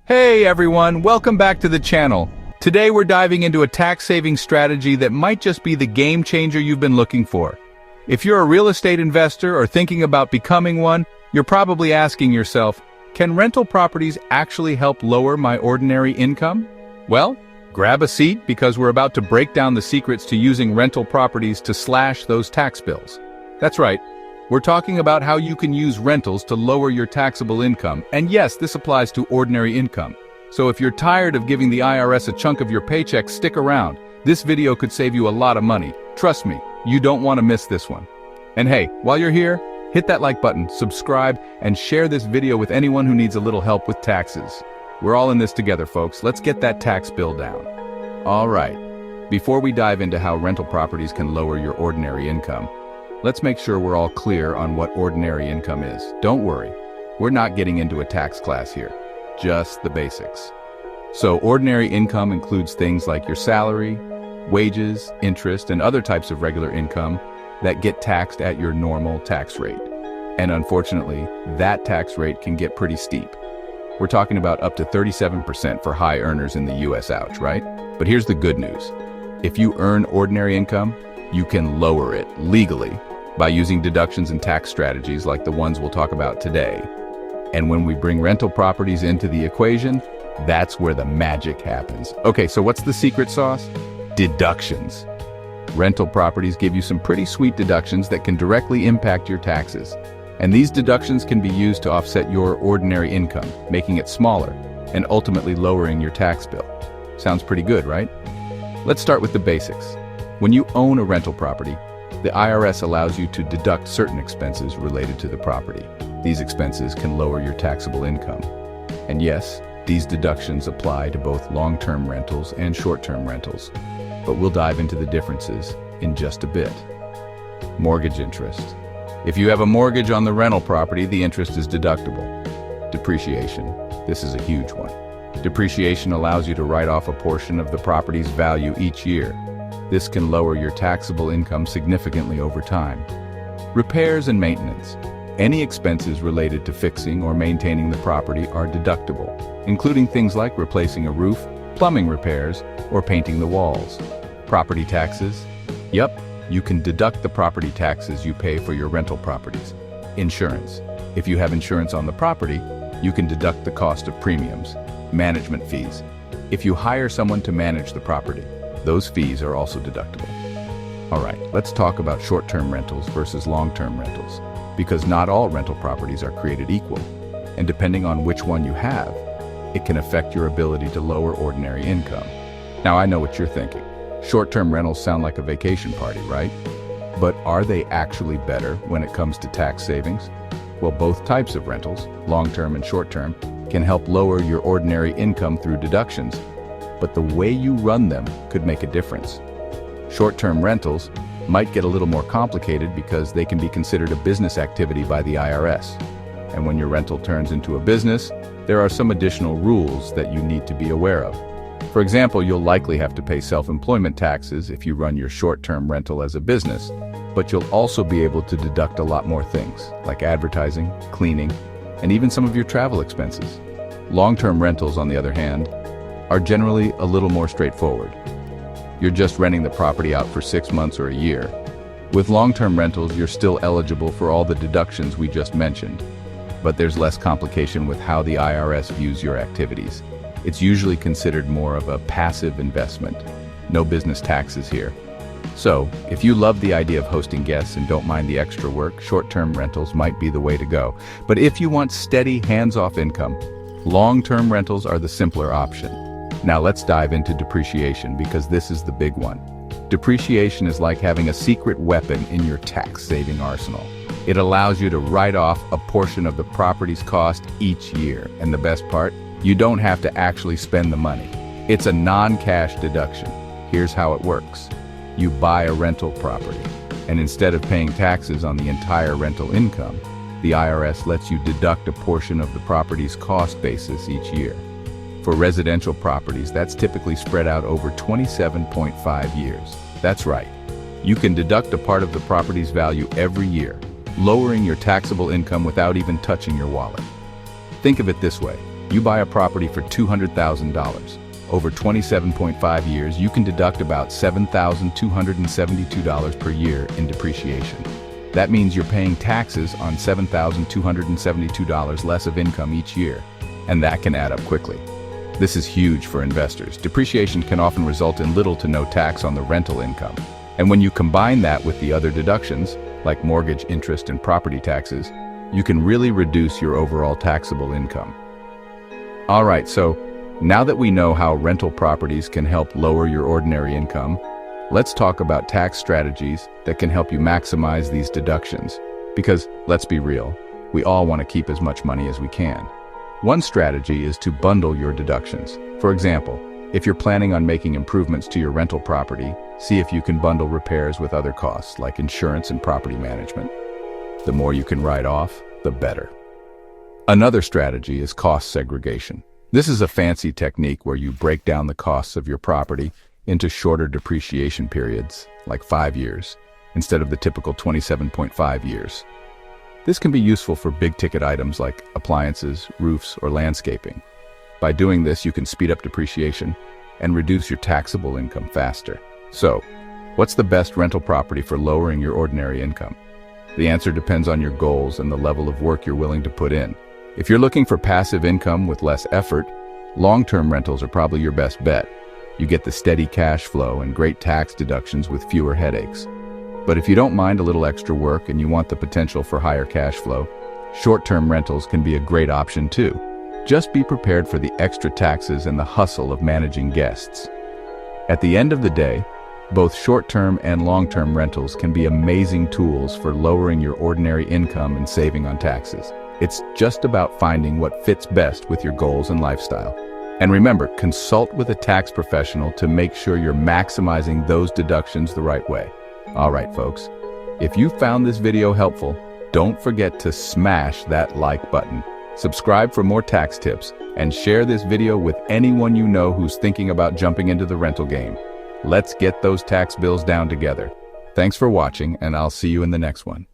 Hey everyone, welcome back to the channel. Today we're diving into a tax-saving strategy that might just be the game changer you've been looking for. If you're a real estate investor or thinking about becoming one, you're probably asking yourself, can rental properties actually help lower my ordinary income? Well, grab a seat because we're about to break down the secrets to using rental properties to slash those tax bills. That's right. We're talking about how you can use rentals to lower your taxable income, and yes, this applies to ordinary income. So if you're tired of giving the IRS a chunk of your paycheck, stick around. This video could save you a lot of money. Trust me, you don't want to miss this one. And hey, while you're here, hit that like button, subscribe, and share this video with anyone who needs a little help with taxes. We're all in this together, folks. Let's get that tax bill down. All right, before we dive into how rental properties can lower your ordinary income, let's make sure we're all clear on what ordinary income is. Don't worry, we're not getting into a tax class here, just the basics. So ordinary income includes things like your salary, wages, interest, and other types of regular income that get taxed at your normal tax rate. And unfortunately, that tax rate can get pretty steep. We're talking about up to 37% for high earners in the US, ouch, right? But here's the good news. If you earn ordinary income, you can lower it legally by using deductions and tax strategies like the ones we'll talk about today. And when we bring rental properties into the equation, that's where the magic happens. Okay, so what's the secret sauce? Deductions. Rental properties give you some pretty sweet deductions that can directly impact your taxes. And these deductions can be used to offset your ordinary income, making it smaller and ultimately lowering your tax bill. Sounds pretty good, right? Let's start with the basics. When you own a rental property, the IRS allows you to deduct certain expenses related to the property. These expenses can lower your taxable income. And yes, these deductions apply to both long-term rentals and short-term rentals, but we'll dive into the differences in just a bit. Mortgage interest. If you have a mortgage on the rental property, the interest is deductible. Depreciation. This is a huge one. Depreciation allows you to write off a portion of the property's value each year. This can lower your taxable income significantly over time. Repairs and maintenance. Any expenses related to fixing or maintaining the property are deductible, including things like replacing a roof, plumbing repairs, or painting the walls. Property taxes. Yep, you can deduct the property taxes you pay for your rental properties. Insurance. If you have insurance on the property, you can deduct the cost of premiums. Management fees. If you hire someone to manage the property, those fees are also deductible. All right, let's talk about short-term rentals versus long-term rentals, because not all rental properties are created equal, and depending on which one you have, it can affect your ability to lower ordinary income. Now, I know what you're thinking. Short-term rentals sound like a vacation party, right? But are they actually better when it comes to tax savings? Well, both types of rentals, long-term and short-term, can help lower your ordinary income through deductions, but the way you run them could make a difference. Short-term rentals might get a little more complicated because they can be considered a business activity by the IRS. And when your rental turns into a business, there are some additional rules that you need to be aware of. For example, you'll likely have to pay self-employment taxes if you run your short-term rental as a business, but you'll also be able to deduct a lot more things, like advertising, cleaning, and even some of your travel expenses. Long-term rentals, on the other hand, are generally a little more straightforward. You're just renting the property out for 6 months or a year. With long-term rentals, you're still eligible for all the deductions we just mentioned, but there's less complication with how the IRS views your activities. It's usually considered more of a passive investment. No business taxes here. So, if you love the idea of hosting guests and don't mind the extra work, short-term rentals might be the way to go. But if you want steady, hands-off income, long-term rentals are the simpler option. Now let's dive into depreciation, because this is the big one. Depreciation is like having a secret weapon in your tax-saving arsenal. It allows you to write off a portion of the property's cost each year. And the best part, you don't have to actually spend the money. It's a non-cash deduction. Here's how it works. You buy a rental property, and instead of paying taxes on the entire rental income, the IRS lets you deduct a portion of the property's cost basis each year. For residential properties, that's typically spread out over 27.5 years. That's right. You can deduct a part of the property's value every year, lowering your taxable income without even touching your wallet. Think of it this way. You buy a property for $200,000. Over 27.5 years, you can deduct about $7,272 per year in depreciation. That means you're paying taxes on $7,272 less of income each year, and that can add up quickly. This is huge for investors. Depreciation can often result in little to no tax on the rental income. And when you combine that with the other deductions, like mortgage, interest, and property taxes, you can really reduce your overall taxable income. All right, so now that we know how rental properties can help lower your ordinary income, let's talk about tax strategies that can help you maximize these deductions. Because, let's be real, we all want to keep as much money as we can. One strategy is to bundle your deductions. For example, if you're planning on making improvements to your rental property, see if you can bundle repairs with other costs like insurance and property management. The more you can write off, the better. Another strategy is cost segregation. This is a fancy technique where you break down the costs of your property into shorter depreciation periods, like 5 years, instead of the typical 27.5 years. This can be useful for big-ticket items like appliances, roofs, or landscaping. By doing this, you can speed up depreciation and reduce your taxable income faster. So, what's the best rental property for lowering your ordinary income? The answer depends on your goals and the level of work you're willing to put in. If you're looking for passive income with less effort, long-term rentals are probably your best bet. You get the steady cash flow and great tax deductions with fewer headaches. But if you don't mind a little extra work and you want the potential for higher cash flow, short-term rentals can be a great option too. Just be prepared for the extra taxes and the hustle of managing guests. At the end of the day, both short-term and long-term rentals can be amazing tools for lowering your ordinary income and saving on taxes. It's just about finding what fits best with your goals and lifestyle. And remember, consult with a tax professional to make sure you're maximizing those deductions the right way. All right, folks, if you found this video helpful, don't forget to smash that like button. Subscribe for more tax tips and share this video with anyone you know who's thinking about jumping into the rental game. Let's get those tax bills down together. Thanks for watching, and I'll see you in the next one.